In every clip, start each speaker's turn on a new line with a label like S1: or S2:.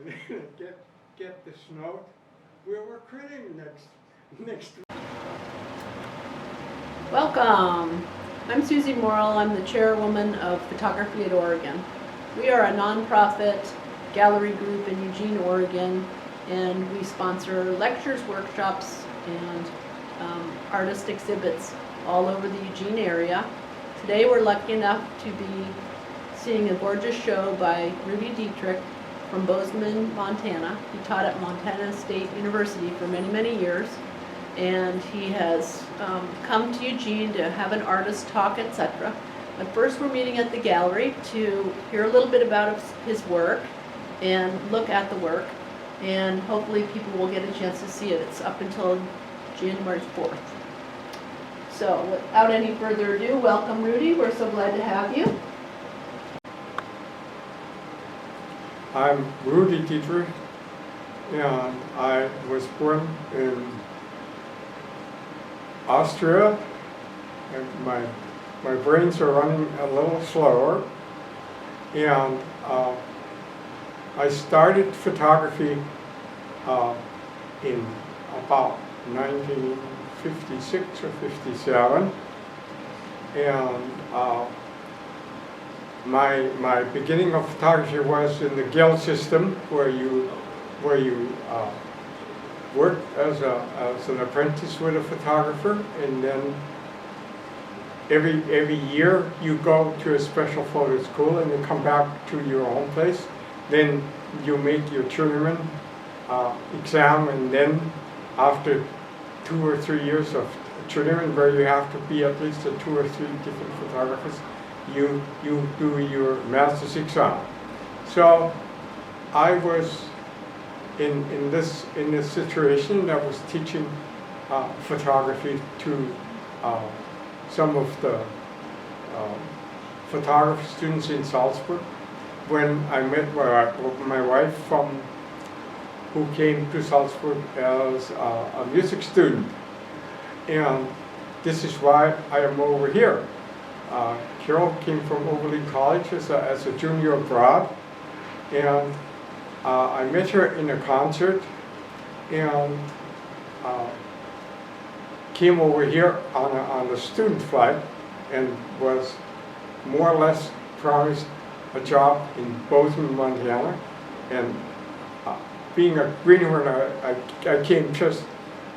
S1: and get this note. We're quitting next.
S2: Welcome. I'm Susie Morrill. I'm the chairwoman of Photography at Oregon. We are a nonprofit gallery group in Eugene, Oregon, and we sponsor lectures, workshops, and artist exhibits all over the Eugene area. Today we're lucky enough to be seeing a gorgeous show by Rudi Dietrich from Bozeman, Montana. He taught at Montana State University for many, many years, and he has come to Eugene to have an artist talk, etc. But first we're meeting at the gallery to hear a little bit about his work and look at the work, and hopefully people will get a chance to see it. It's up until January 4th. So without any further ado, welcome Rudi. We're so glad to have you.
S1: I'm Rudi Dietrich, and I was born in Austria, and my brains are running a little slower, and I started photography in about 1956 or 57, and my beginning of photography was in the guild system, where you worked as an apprentice with a photographer, and then every year you go to a special photo school and you come back to your home place. Then you make your journeyman exam, and then after 2 or 3 years of journeyman, where you have to be at least 2 or 3 different photographers, you do your master's exam. So I was in this situation. I was teaching photography to some of the photography students in Salzburg, when I met my wife, who came to Salzburg as a music student. And this is why I am over here. Carol came from Oberlin College as a junior abroad, and I met her in a concert, and came over here on a student flight, and was more or less promised a job in Bozeman, Montana. And being a greenhorn, I came just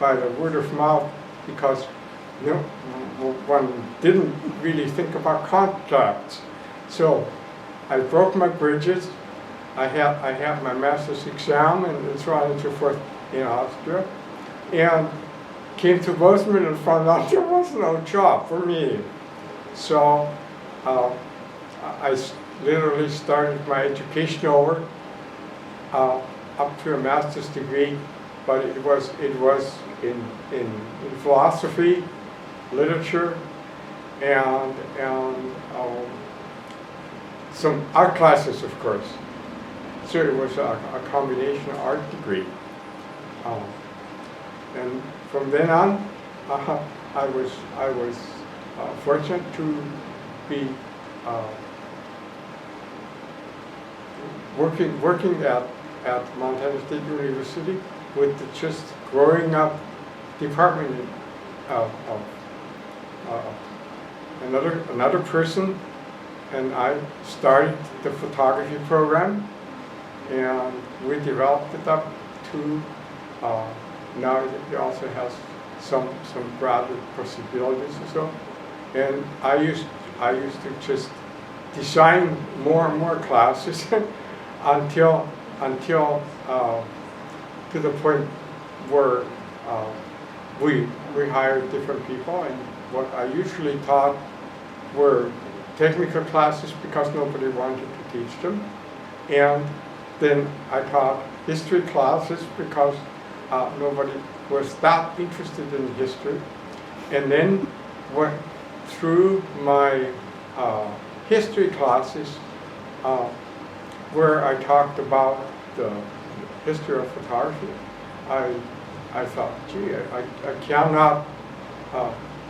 S1: by the word of mouth, because one didn't really think about contracts. So I broke my bridges. I had my master's exam and so on and so forth in Austria, and came to Bozeman and found out there was no job for me. So I literally started my education over up to a master's degree, but it was in philosophy, literature, and some art classes, of course. So it was a combination art degree, and from then on, I was fortunate to be working at Montana State University with the just growing up department of another person, and I started the photography program, and we developed it up to now it also has some graduate possibilities and so. And I used to just design more and more classes until to the point where we hired different people, and what I usually taught were technical classes because nobody wanted to teach them, and then I taught history classes because nobody was that interested in history, and then went through my history classes where I talked about the history of photography. I thought, gee, I cannot,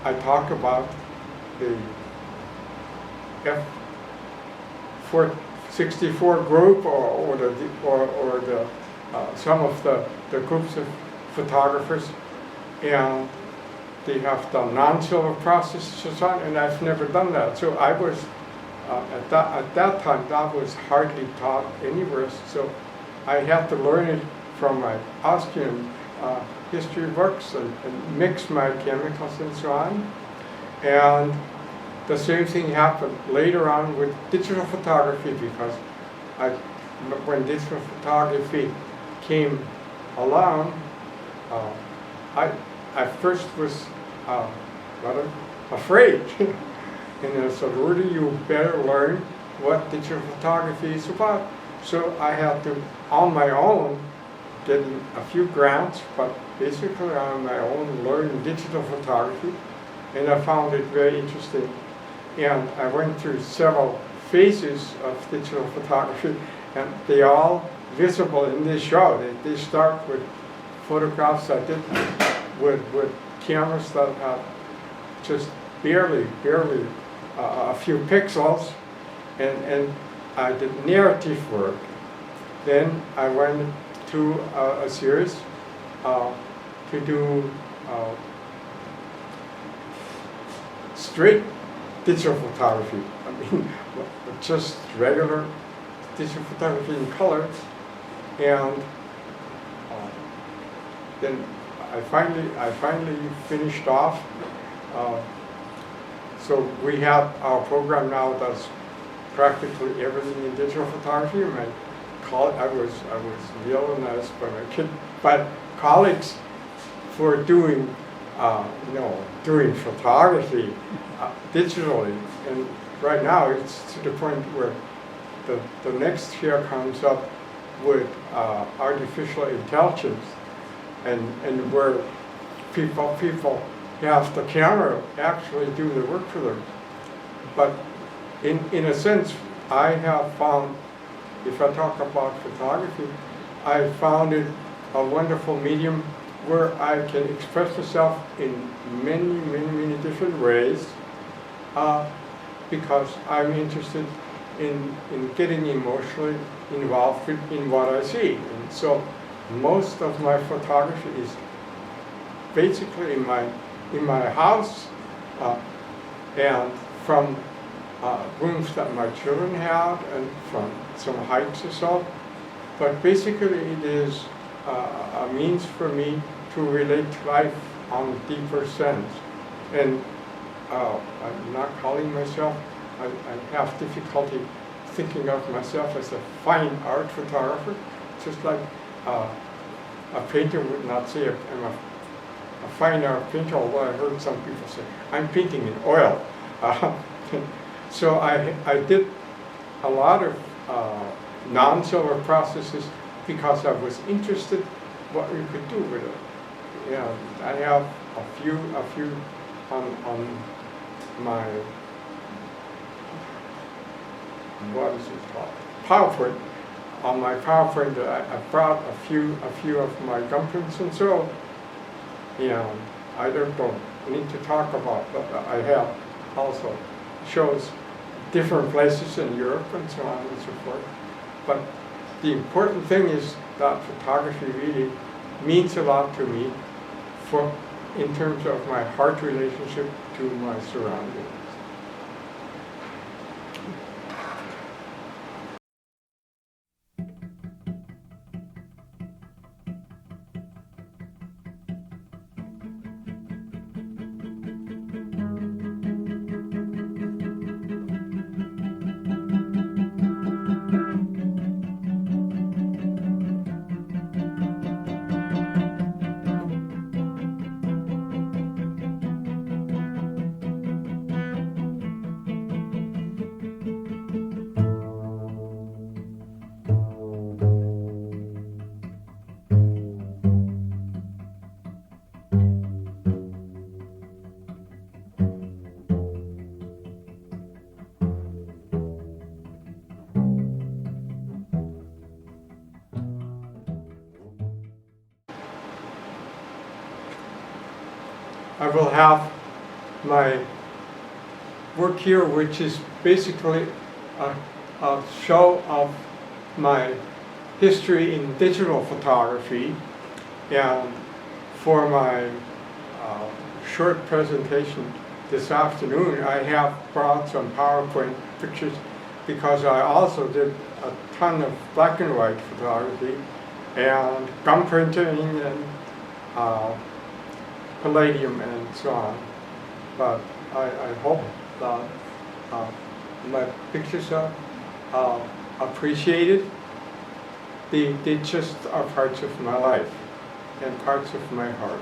S1: I talk about the 4th '64 group or the some of the groups of photographers, and they have done non-silver processes and so on, and I've never done that. So I was, at that time, that was hardly taught anywhere, so I had to learn it from my Austrian history books and mix my chemicals and so on. And the same thing happened later on with digital photography, because when digital photography came along, I first was rather afraid. And I said, Rudi, you better learn what digital photography is about. So I had to, on my own, getting a few grants, but basically on my own, learn digital photography. And I found it very interesting. And I went through several phases of digital photography, and they all visible in this show. They start with photographs I did with cameras that had just barely a few pixels, and I did narrative work. Then I went to a series to do straight digital photography. I mean, just regular digital photography in color, and then I finally finished off. So we have our program now that's practically everything in digital photography. I was villainized by colleagues for doing doing photography digitally, and right now it's to the point where the next year comes up with artificial intelligence, and where people have the camera actually do the work for them. But in a sense, I have found, if I talk about photography, I found it a wonderful medium where I can express myself in many different ways, because I'm interested in getting emotionally involved in what I see. And so most of my photography is basically in my house, and from rooms that my children have, and from some hikes or so. But basically it is a means for me to relate to life on a deeper sense. And I'm not calling myself, I have difficulty thinking of myself as a fine art photographer, just like a painter would not say I'm a fine art painter, although I heard some people say, I'm painting in oil. So I did a lot of non-silver processes because I was interested what we could do with it. Yeah, I have a few on my, what is it called? PowerPoint. On my PowerPoint, I brought a few of my gum-prints, and so, I don't need to talk about, but I have also shows different places in Europe and so on and so forth. But the important thing is that photography really means a lot to me in terms of my heart relationship to my surroundings. I will have my work here, which is basically a show of my history in digital photography, and for my short presentation this afternoon, I have brought some PowerPoint pictures because I also did a ton of black and white photography and gum printing and palladium and so on. But I hope that my pictures are appreciated. They just are parts of my life and parts of my heart.